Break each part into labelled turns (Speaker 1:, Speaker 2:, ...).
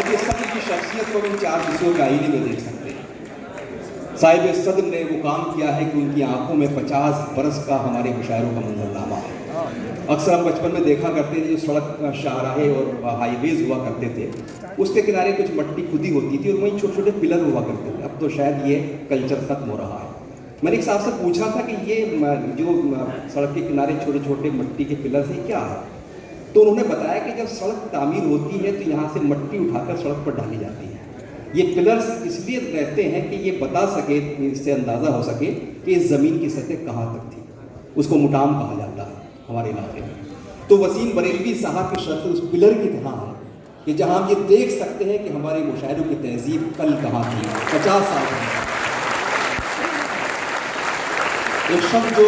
Speaker 1: साहिब सदर की शख्सियत को हम 4 विषयों के आईने में देख सकते हैं। साहिब सदर ने वो काम किया है कि उनकी आंखों में 50 बरस का हमारे मुशायरों का मंजरनामा है। अक्सर हम बचपन में देखा करते थे, जो सड़क शाहराहे और हाईवेज हुआ करते थे, उसके किनारे कुछ मट्टी खुदी होती थी और वहीं छोटे छोटे पिलर हुआ करते थे। अब तो शायद ये कल्चर खत्म हो रहा है। मैंने एक साहब से पूछा था कि ये जो सड़क के किनारे छोटे छोटे मट्टी के पिलर से क्या है, तो उन्होंने बताया कि जब सड़क तामीर होती है तो यहाँ से मट्टी उठाकर सड़क पर डाली जाती है। ये पिलर्स इसलिए रहते हैं कि ये बता सके, इससे अंदाज़ा हो सके कि इस ज़मीन की सतह कहाँ तक थी। उसको मुटाम कहा जाता है हमारे इलाके में। तो वसीम बरेलवी साहब की शर्त उस पिलर की तरह है कि जहाँ हम ये देख सकते हैं कि हमारे मुशायरों की तहजीब कल कहाँ थी, 50 साल पहले। एक शब्द जो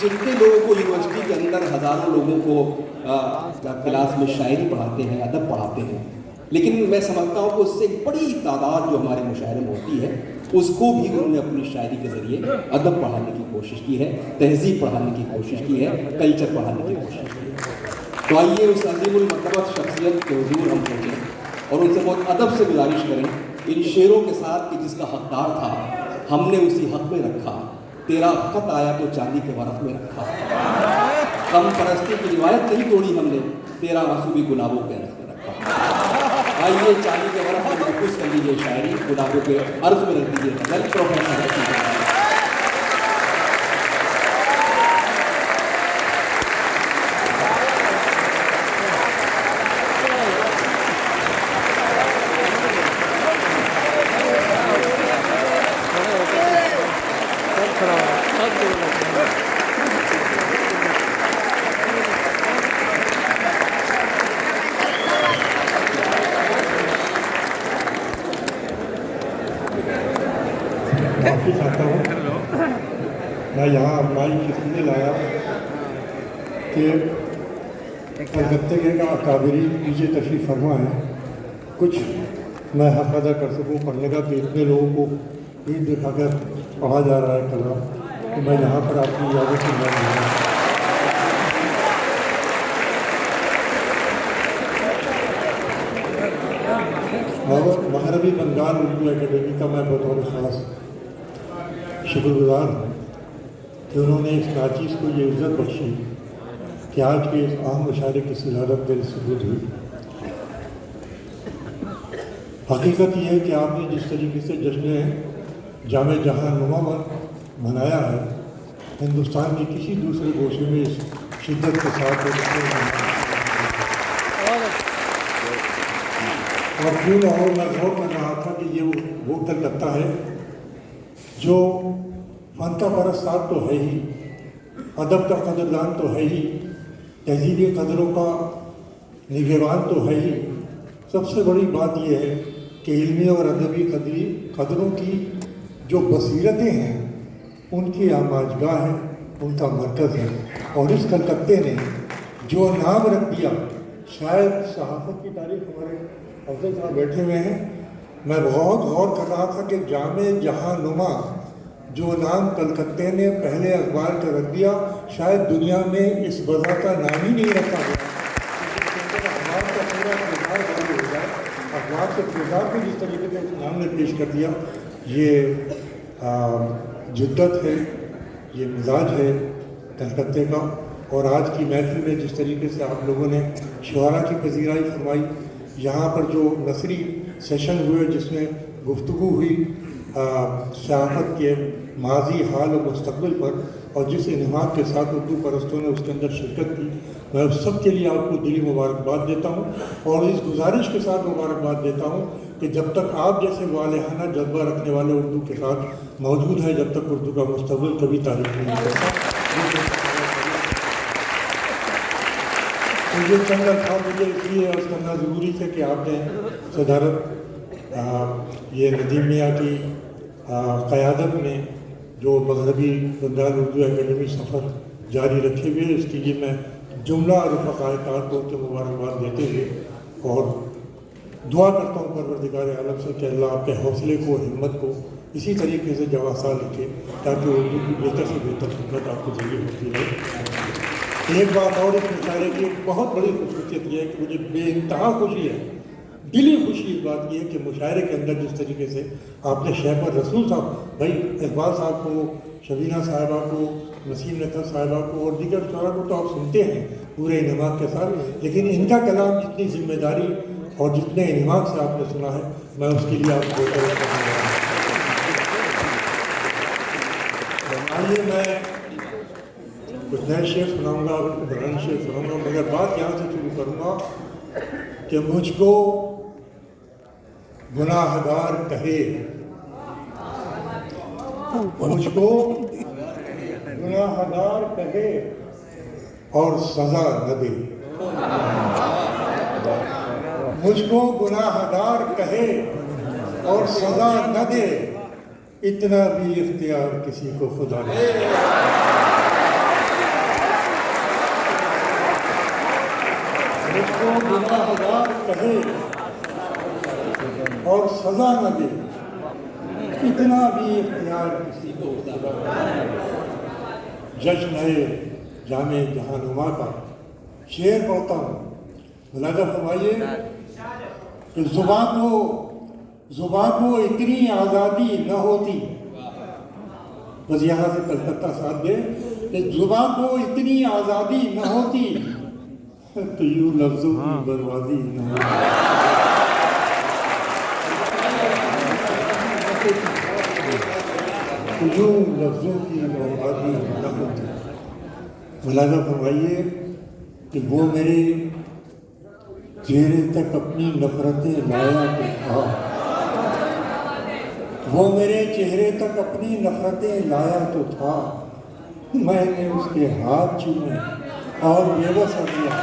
Speaker 1: जितने लोगों को यूनिवर्सिटी के अंदर हज़ारों लोगों को क्लास में शायरी पढ़ाते हैं, अदब पढ़ाते हैं, लेकिन मैं समझता हूँ कि उससे बड़ी तादाद जो हमारे मुशायरे में होती है, उसको भी उन्होंने अपनी शायरी के ज़रिए अदब पढ़ाने की कोशिश की है, तहजीब पढ़ाने की कोशिश की है, कल्चर पढ़ाने की कोशिश की है। तो आइए उस अजीमुल मर्तबत शख्सियत के हुजूर हम पहुँचें और उनसे बहुत अदब से गुजारिश करें इन शेरों के साथ कि जिसका हकदार था हमने उसी हक में रखा, तेरा खत आया तो चांदी के बरफ में रखा, कम परस्ती की रिवायत नहीं तोड़ी हमने, तेरा आंसू भी गुलाबों के रस में रखा। आइए चांदी के बरफ में महफूज कर लीजिए शायरी, गुलाबों के अर्ज में रख दीजिए गजल। प्रोफेसर
Speaker 2: माफ़ी चाहता हूँ, मैं यहाँ माइक इसलिए लाया कि कलकत्ते के अकाबरी नीचे तशरीफ़ फरमा है, कुछ मैं हक़ अदा कर सकूँ पढ़ने का कि इतने लोगों को ईद दिखाकर पढ़ा जा रहा है कलाम, तो मैं यहाँ पर आपकी इजाज़त से मैं मगरबी बंगाल उर्दू एकेडमी का मैं बतौर ख़ास शुक्रगुजार हूँ कि उन्होंने इस नाचीज़ को ये इज़्ज़त बख्शी कि आज के इस अहम मुशायरे की सदारत मेरे सबूत हुई। हकीकत यह है कि आपने जिस तरीके से जश्न जामे जहां नुमा मनाया है, हिंदुस्तान के किसी दूसरे गोशे में इस शिद्दत के साथ और क्यों न हो, मैं गौर कर रहा था कि ये वो कलकत्ता है जो फन का परस्तार तो है ही, अदब का कदरदान तो है ही, तहजीबी कदरों का निगहबान तो है ही। सबसे बड़ी बात यह है कि इल्मी और अदबी कदरों की जो बसीरतें हैं उनकी आमाजगाह है, उनका मरकज़ है। और इस कलकत्ते ने जो नाम रख दिया, शायद सहाफ़त की तारीख हमारे अफजल साहब बैठे हुए हैं, मैं बहुत गौर कर रहा था कि जामे जहां नुमा जो नाम कलकत्ते ने पहले अखबार का रख दिया, शायद दुनिया में इस वजह का नाम ही नहीं रखा गया। अखबार का पूरा किरदार बदल हो जाए, अखबार के किरदार को जिस तरीके से उस नाम ने पेश कर दिया, ये जिद्दत है, ये मिजाज है कलकत्ते का। और आज की महफिल में जिस तरीके से आप लोगों ने शुआरा की पजीराई फरमाई, यहाँ पर जो नसरी सेशन हुए जिसमें गुफ्तगू हुई सहाफ़त के माजी, हाल और मुस्तक़बिल पर, और जिस इन्हमाक के साथ उर्दू परस्तों ने उसके अंदर शिरकत की, मैं उस सब के लिए आपको दिली मुबारकबाद देता हूँ। और इस गुजारिश के साथ मुबारकबाद देता हूँ कि जब तक आप जैसे वालेहाना जज्बा रखने वाले उर्दू के साथ मौजूद है, जब तक उर्दू का मुस्तक़बिल कभी तारीफ नहीं करता। मुझे चंद अल्फाज मुझे इसलिए अर्ज़ करना ज़रूरी थे कि आपने सदारत ये नदीम मियाँ की क़यादत में जो मगरबी बंगाल उर्दू एकेडमी सफ़र जारी रखे हुए, इसके लिए मैं जुमला और फ़क़ाए-कार को उनके मुबारकबाद देते हुए और दुआ करता हूँ परवरदिगार आलम से कि अल्लाह आपके हौसले को, हिम्मत को इसी तरीके से जवासा लिखे ताकि उर्दू की बेहतर से बेहतर खिदमत आपको ज़रिए होती रहे। एक बात और इस मुशायरे की एक बहुत बड़ी खूबसूरत यह है कि मुझे बेइंतहा खुशी है, दिली खुशी इस बात की है कि मुशायरे के अंदर जिस तरीके से आपने शेख और रसूल साहब भाई इकबाल साहब को, शबीना साहिबा को, नसीम नथर साहिबा को और दीगर शारा को तो आप सुनते हैं पूरे इन्हमाक के साथ, लेकिन इनका कलाम जितनी जिम्मेदारी और जितने इन्हमाक से आपने सुना है, मैं उसके लिए आपको आइए मैं कुछ नए शेर सुनाऊंगा, कुछ पुराने शेर सुनाऊंगा, मगर बात यहाँ से शुरू करूँगा कि मुझको गुनाहगार कहे, मुझको गुनाहगार कहे और सजा न दे, मुझको गुनाहगार कहे और सजा न दे, इतना भी इख्तियार किसी को खुदा ने। मुझको गुनाहगार कहे और सजा न दे, इतना भी इख्तियार किसी को खुदा ने। जश्न है जामे जहानुमा का शेर पढ़ता हूँ, मुलाज़ा फरमाइए कि ज़ुबान को इतनी आज़ादी न होती, बस यहाँ से कलकत्ता साथ दे कि ज़ुबान को इतनी आज़ादी न होती तो यूँ लफ्ज़ों की बर्बादी न होती। तो यूँ लफ्ज़ों की बर्बादी न होती। मुलाज़ा फरमाइए कि वो मेरे चेहरे तक अपनी नफरतें लाया तो था, वो मेरे चेहरे तक अपनी नफरतें लाया तो था, मैंने उसके हाथ चूमे और बेबस कर दिया।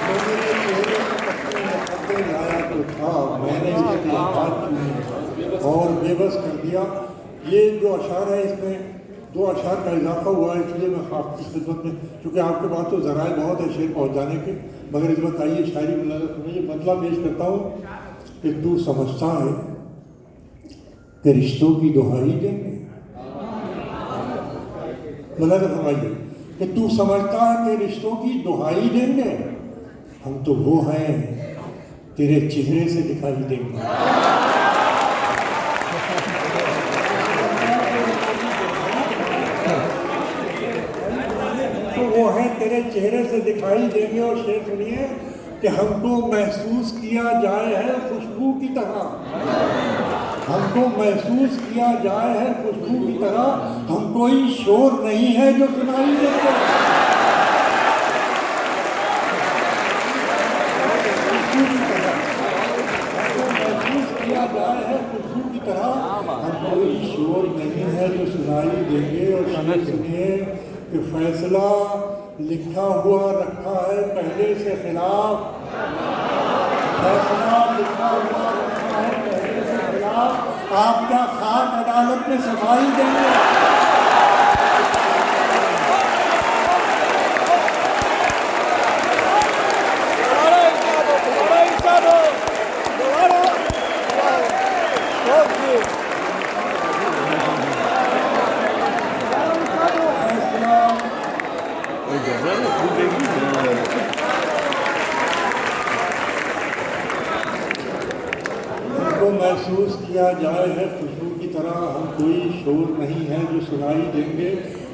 Speaker 2: वो मेरे चेहरे तक अपनी नफरतें लाया तो था, मैंने उसके हाथ चूमे और बेबस कर दिया। ये जो अशार है, इसमें दो अशार का इजाफा हुआ है, इसलिए मैं आपकी खिदमत में, चूँकि आपके पास तो ज़राए बहुत है शेर पहुँचाने के, मगर इस वक्त आइए शायरी में ये मतलब पेश करता हूँ कि तू समझता है कि रिश्तों की दुहाई देंगे, मतलब फरमाइए कि तू समझता है कि रिश्तों की दुहाई देंगे, हम तो वो हैं तेरे चेहरे से दिखाई देंगे। तो वो है तेरे चेहरे से दिखाई देंगे। और शेर सुनिए कि हमको महसूस किया जाए है खुशबू की तरह, हमको महसूस किया जाए है खुशबू की तरह, हम कोई शोर नहीं है जो सुनाई देते। खुशबू की तरह हमको महसूस किया जाए है खुशबू की तरह, हम कोई शोर नहीं है जो सुनाई देंगे। और शेर सुनिए कि फैसला लिखा हुआ रखा है पहले से खिलाफ, फैसला लिखा हुआ रखा है पहले से खिलाफ, आपका खाक अदालत में सफाई देंगे। महसूस किया जाए है खुशबू की तरह, हम कोई शोर नहीं है जो सुनाई देंगे।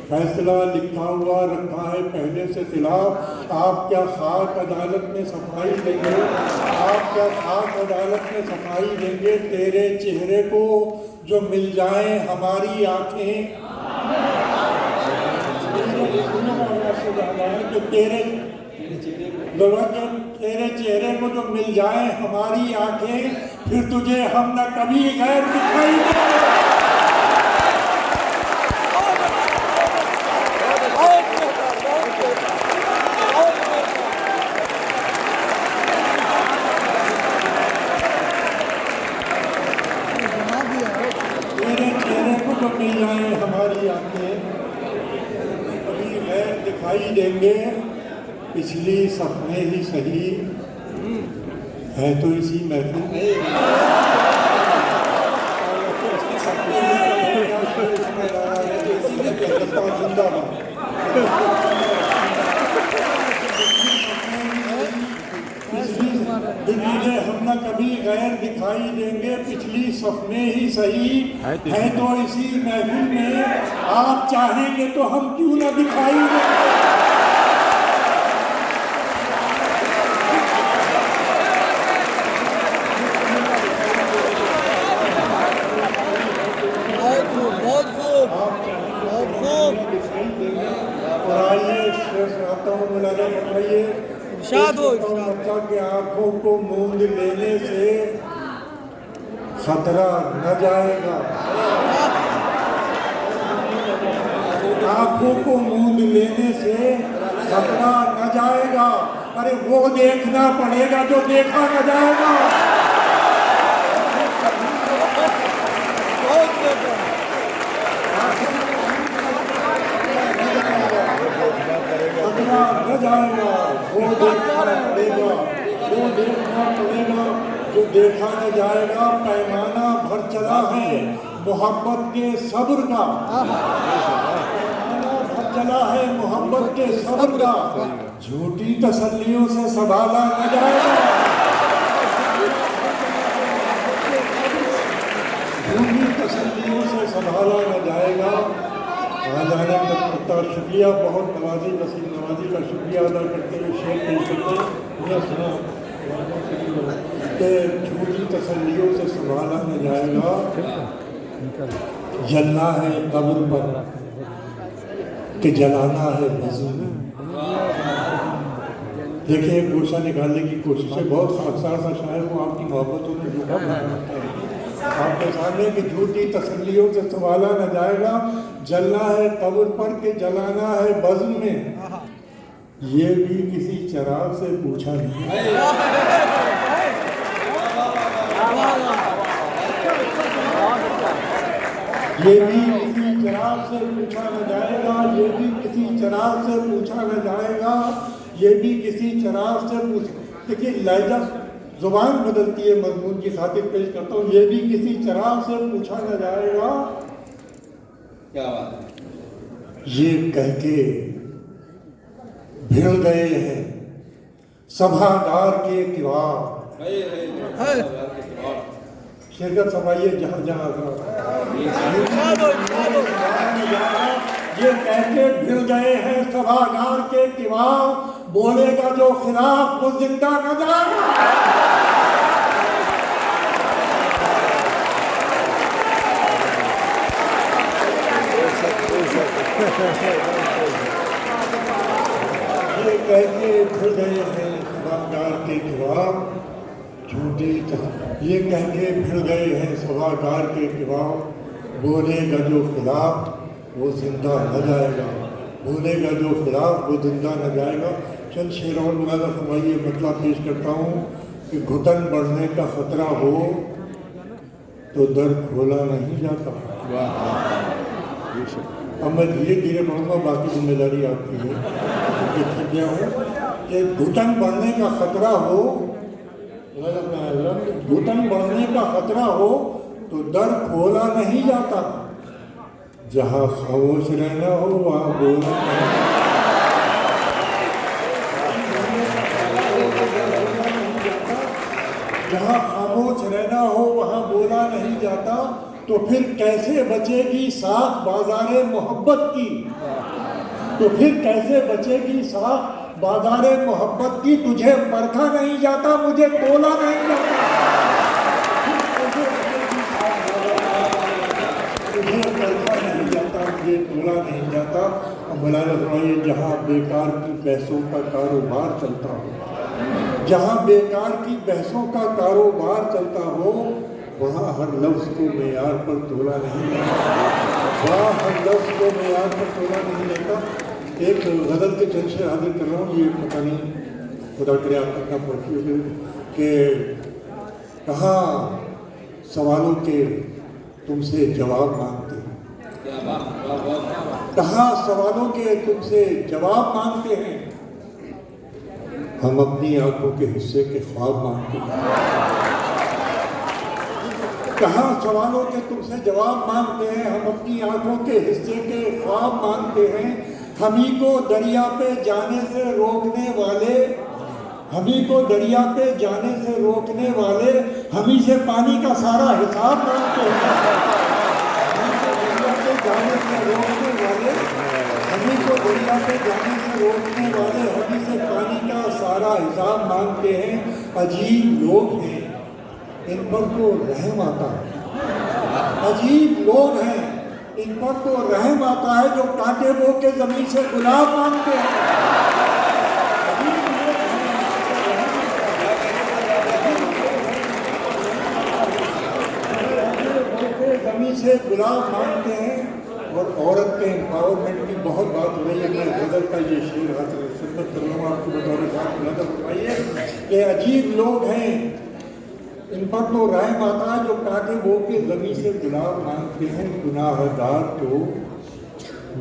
Speaker 2: फैसला लिखा हुआ रखा है पहले से खिलाफ, आप क्या खाक अदालत में सफाई देंगे, आप क्या खाक अदालत में सफाई देंगे। तेरे चेहरे को जो मिल जाए हमारी आंखें, तो तेरे चेहरे को जो मिल जाए हमारी आंखें, फिर तुझे हम न कभी गैर दिखाई देंगे। तेरे चेहरे को जो मिल जाए हमारी आंखें, कभी गैर दिखाई देंगे। पिछली सपने ही सही है तो इसी महफिल लिखिए हम न कभी गैर दिखाई देंगे, पिछली सफ में ही सही है तो इसी महफिल में, आप चाहेंगे तो हम क्यों न दिखाई देंगे। और आइए शेष आता हूँ मुलाजा फरमाइए। बच्चा के आंखों को मूंद लेने से खतरा न जाएगा, आंखों को मूंद लेने से खतरा न जाएगा। अरे वो देखना पड़ेगा जो देखा न जाएगा। खतरा न जाएगा, वो देखना पड़ेगा, वो देखना पड़ेगा जो देखा न जाएगा। पैमाना भर चला है मोहब्बत के सब्र का, पैमाना भर चला है मोहब्बत के सब्र का, झूठी तसल्लियों से संभाला न जाएगा, झूठी तसल्लियों से संभाला न जाएगा। आज आने का शुक्रिया, बहुत नवाजी नसीब नवाजी का शुक्रिया अदा करते हुए शेर पेश करते हैं। सुना कि झूठी तसल्लियों से संभाला न जाएगा, जलना है कब्र पर कि जलाना है बज़्म में। देखिए एक गोशा निकालने की कोशिश है, बहुत खाकसार सा शायर वो आपकी मोहब्बतों में जो आपके सामने कि झूठी तसल्लियों से संभाला न जाएगा, जलना है कब्र पर के जलाना है बज़्म में। ये भी किसी चिराग से पूछा नहीं, ये भी किसी चिराग से पूछा न जाएगा, ये भी किसी चिराग से पूछा न जाएगा, ये भी किसी चिराग से पूछ। देखिए लहजा जुबान बदलती है, मजमून की खातिर पेश करता हूँ। ये भी किसी चिराग से पूछा न जाएगा,
Speaker 1: क्या बात है।
Speaker 2: ये कह के भिड़ गए हैं सभागार के किवाड़। शिरकत समाइए जहाँ जहाँ ये कह के भिड़ गए हैं सभागार के किवाड़, बोलेगा जो खिलाफ वो जिंदा न जाएगा। ये कह के भिड़ गए हैं सभागार के किवाड़, झूठी ये कह के भिड़ गए हैं सभागार के किवाड़, बोलेगा जो खिलाफ वो जिंदा न जाएगा, बोलेगा जो खिलाफ वो जिंदा न जाएगा। चंद शेर और मुलाजा फरमाइए। मतलब पेश करता हूँ कि घुटन बढ़ने का खतरा हो तो दर खोला नहीं जाता। अब मैं धीरे धीरे पढ़ूंगा, बाकी जिम्मेदारी आपकी है कि थक गया हूँ। कि घुटन बढ़ने का खतरा हो, घुटन बढ़ने का खतरा हो तो दर खोला नहीं जाता, जहाँ खामोश रहना हो वहाँ बोलना नहीं। जहाँ खामोश रहना हो वहाँ बोला नहीं जाता, तो फिर कैसे बचेगी साख बाज़ारे मोहब्बत की, तो फिर कैसे बचेगी साख बाज़ारे मोहब्बत की। तुझे परखा नहीं जाता, मुझे तोला नहीं जाता, तुझे परखा नहीं जाता, मुझे तोला नहीं जाता। और मौलाना फरमाइए जहाँ बेकार की बहसों का कारोबार चलता हो, जहाँ बेकार की बहसों का कारोबार चलता हो, वहाँ हर लफ्ज़ को मेयार पर तोला नहीं जाता, वहाँ हर लफ्ज़ को मेयार पर तोला नहीं जाता। एक गज़ल के चंद शेर हाजिर कर रहा हूँ, ये पता नहीं खुदा करे आप तक ना पहुँची कि कहाँ सवालों के तुमसे जवाब मांगते हैं, कहाँ सवालों के तुमसे जवाब मांगते हैं, हम अपनी आंखों के हिस्से के ख्वाब मांगते हैं। कहाँ सवालों के तुमसे जवाब मांगते हैं, हम अपनी आंखों के हिस्से के ख्वाब मांगते हैं। हमी को दरिया पे जाने से रोकने वाले, हम ही को दरिया पे जाने से रोकने वाले हम ही से पानी का सारा हिसाब मांगते हैं। हम ही को दरिया पे जाने से रोकने वाले हम ही को दरिया पे जाने से रोकने वाले हम ही से पानी का सारा हिसाब मांगते हैं। अजीब लोग हैं, इन पर तो रहम आता है। अजीब लोग हैं, इन पर तो रहम आता है, जो कांटे बो के जमीन से गुलाब मांगते हैं। जमीन से गुलाब मांगते हैं। और औरत के एम्पावरमेंट की बहुत बात हो रही है। मैं गजल का ये शेर खिदमत कर रहा हूँ आपको बतौर साथ नजर फरमाइए कि अजीब लोग हैं, इन पर तो रहम आता है, जो कांटे बो के जमीन से गुलाब मांगते हैं। गुनाहगार तो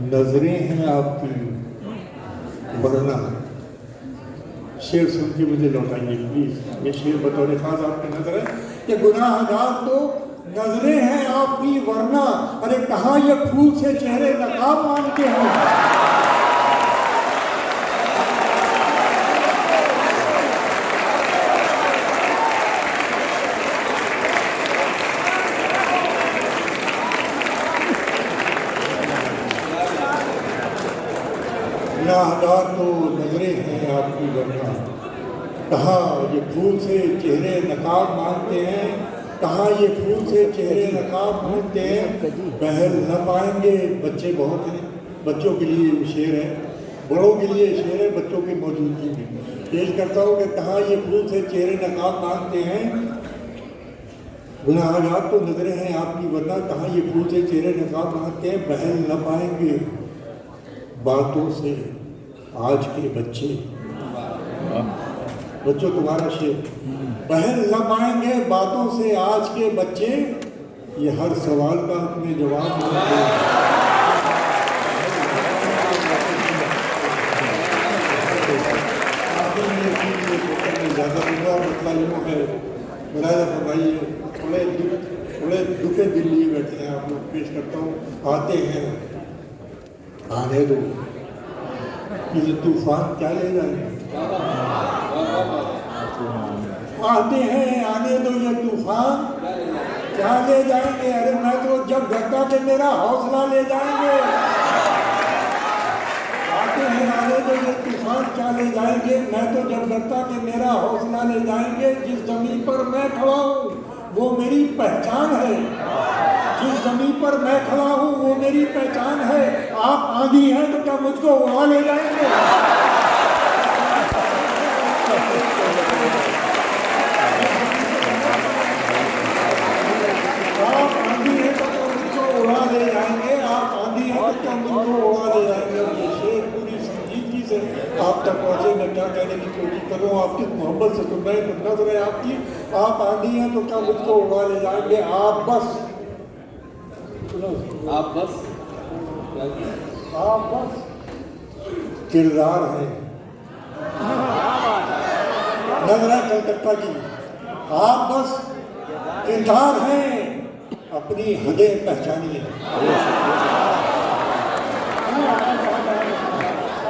Speaker 2: नजरें हैं आपकी वरना। शेर सुन के मुझे लौटाइए प्लीज। ये शेर बतौर खास आपकी नजर है कि गुनाहगार तो नजरें हैं आपकी वरना। अरे कहाँ ये फूल से चेहरे नकाब मांगते हैं। गुनाहगार तो नजरें हैं आपकी वरना। कहाँ ये फूल से चेहरे नकाब मांगते हैं। कहाँ ये फूल से चेहरे नकाब मांगते हैं। बहल न पाएंगे, बच्चे बहुत हैं, बच्चों के लिए शेर है, बड़ों के लिए शेर है, बच्चों की मौजूदगी में पेश करता हूँ कि कहाँ ये फूल से चेहरे नकाब मांगते हैं। गुनाहगार तो नजरें हैं आपकी वरना। कहाँ ये फूल से चेहरे नकाब मांगते हैं। बहल न पाएंगे बातों से आज के बच्चे। बच्चों तुम्हारा शेर। बहल न पाएंगे बातों से आज के बच्चे। ये हर सवाल का अपने जवाब मांगते हैं। ज़्यादा दूंगा मतलब यूँ है बनाया फरमाइए। थोड़े दुखे दिल लिए बैठे हैं आप लोग। पेश करता हूँ। आते हैं आने दो, ये तूफान क्या ले जाएंगे। आते हैं आने दो ये तूफान क्या ले जाएंगे। अरे मैं तो जब धक्का के मेरा हौसला ले जाएंगे। आते हैं आने दो ये तूफान क्या ले जाएंगे। मैं तो जब धक्का के मेरा हौसला ले जाएंगे। जिस जमीन पर मैं खड़ा हूँ वो मेरी पहचान है। जिस जमीन पर मैं खड़ा हूँ वो मेरी पहचान है। आप आंधी हैं तो क्या मुझको उड़ा ले जाएंगे। आप आंधी हैं तो क्या मुझको उड़ा ले जाएंगे। आप आंधी हैं तो क्या मुझको उड़ा ले जाएंगे। ये शेर पूरी संजीदगी से आप तक पहुँचे। मैं क्या कहने की कोशिश कर रहा हूँ आपकी मोहब्बत से। तो मैं नजर है आपकी। आप आंधी हैं तो क्या मुझको उड़ा ले जाएंगे। आप बस किरदार है। नजर है कलकत्ता की। आप बस किरदार हैं, अपनी हदें पहचानिए।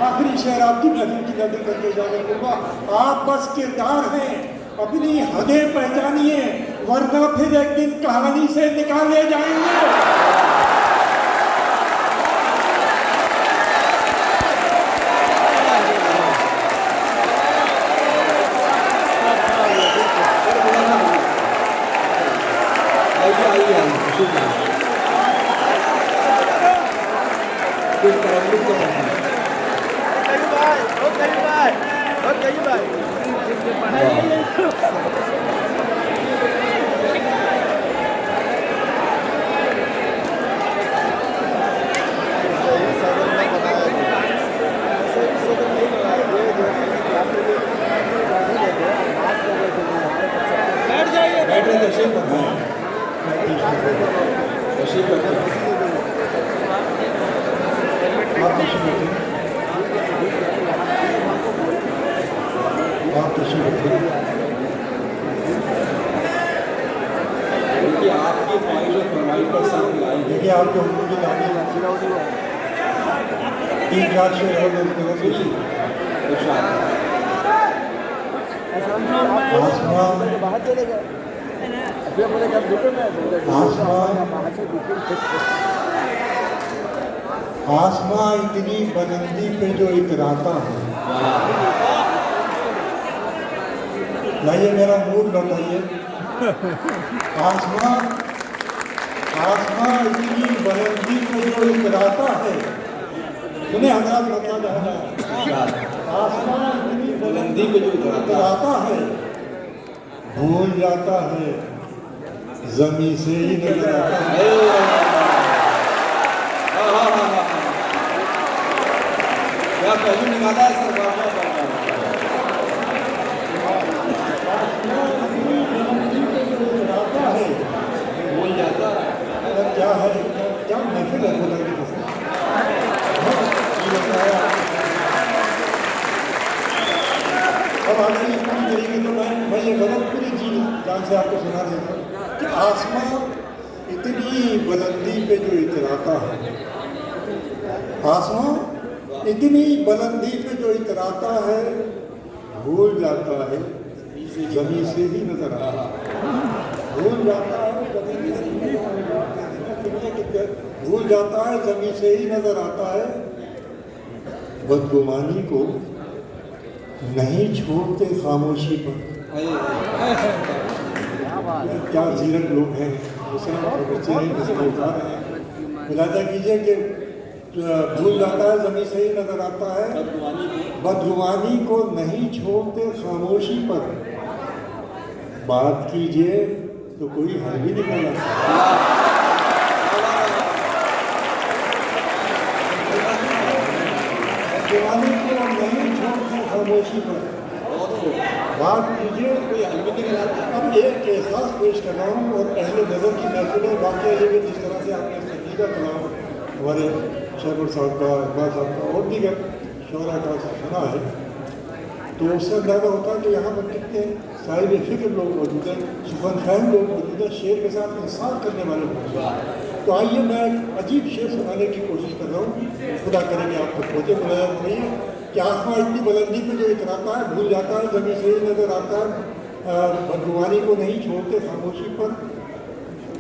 Speaker 2: आखिरी शेर आपकी महफिल की नजर करके इजाजत दूंगा। आप बस किरदार हैं, अपनी हदें पहचानिए, वरना फिर एक दिन कहानी से निकाले जाएंगे। देखिए आपके हुक्म की गाड़ी 3-4 शेर है। आसमान
Speaker 3: बाहर चले गए अभी हमारे घर दुकान में
Speaker 2: आसमान इतनी बुलंदी पे जो इतराता है, लाइए मेरा मूड लौटाइए। आसमान आसमान इतनी बुलंदी पे जो इतराता है, सुने हजरात बता रहा है, आसमान इतनी
Speaker 1: बुलंदी पे जो
Speaker 2: इतराता है, भूल जाता है जमी से ही नजर आता है।
Speaker 1: क्या पहलू निकाला है सर? वाह, वाह, वाह, वाह। भूल जाता है।
Speaker 2: क्या है, क्या महफिल है खुदा की कसम। अब आगे पूरी तरीके से मैं ये गलत पूरी चीज जान से आपको सुना देता हूँ कि आसमान इतनी बुलंदी पे जो इतराता है, आसमान इतनी बुलंदी पे जो इतराता है, भूल जाता है जमीन से ही नजर आता है। भूल जाता है जमीन से ही नजर आता है। भूल जाता है जमीन से ही नजर आता है। बदगुमानी को नहीं छोड़ते खामोशी पर। क्या जीरक लोग हैं, बच्चे हैं जिसको उठा रहे हैं। मुलाजा कीजिए कि भूल जाता है जमीन से ही नजर आता है। बदगुमानी को नहीं छोड़ते खामोशी पर, बात कीजिए तो कोई हल भी निकल आता है। बदगुमानी को नहीं छोड़ते खामोशी पर, बात कीजिए कोई हल भी निकल आता है। अब एक एहसास पेश कर रहा हूँ और पहले नजर की महफिल है। वाकई ये भी जिस तरह से आपने संजीदा कलाम हमारे शहर साहब का, इकबाल साहब का और दीगर शोरा का सुना है, तो उससे अंदाजा होता है कि यहाँ पर कितने साहिब फिक्र लोग मौजूद हैं, सुफन फहम लोग मौजूद हैं, शेर के साथ इंसाफ करने वाले मौजूद हैं। तो आइए मैं एक अजीब शेर सुनाने की कोशिश कर रहा हूँ। खुदा करे कि आपको पहुँचे बुलाया नहीं है कि आसमां इतनी बुलंदी पे जो इतराता है, भूल जाता है जमीन से ही नजर आता है। बदगुमानी को नहीं छोड़ते खामोशी पर,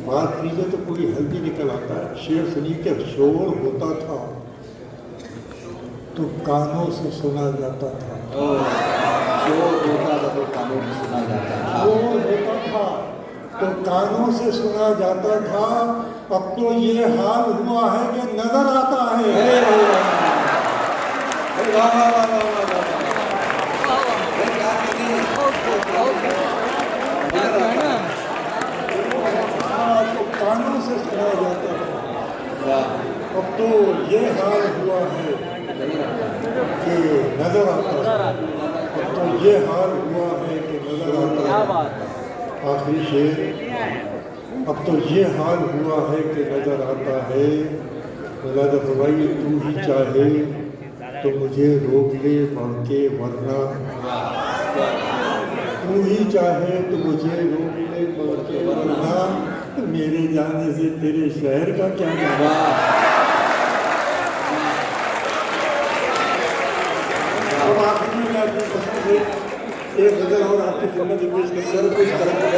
Speaker 2: बात कीजिए तो कोई हल भी निकल आता है। शेर सुनिए के शोर होता था तो कानों से सुना जाता था।
Speaker 1: शोर होता था तो कानों से सुना जाता था।
Speaker 2: शोर होता था तो कानों से सुना जाता था। अब तो ये हाल हुआ है कि नजर आता है। तो कानों से सुना जाता था। अब तो ये हाल हुआ है कि नजर आता है। अब तो ये हाल हुआ है कि नजर आता है। आखिरी शेर, अब तो ये हाल हुआ है कि नजर आता है। मिलाद फरमाइए तू ही चाहे तो मुझे रोक ले बढ़ के, वरना तू ही चाहे तो मुझे रोक ले बढ़ के, वरना मेरे जाने से तेरे शहर का क्या नाम। अब आखिर में मैं अपनी पसंद से एक गजल और आपकी खिदमत में पेश कर
Speaker 1: सर कुछ तरह की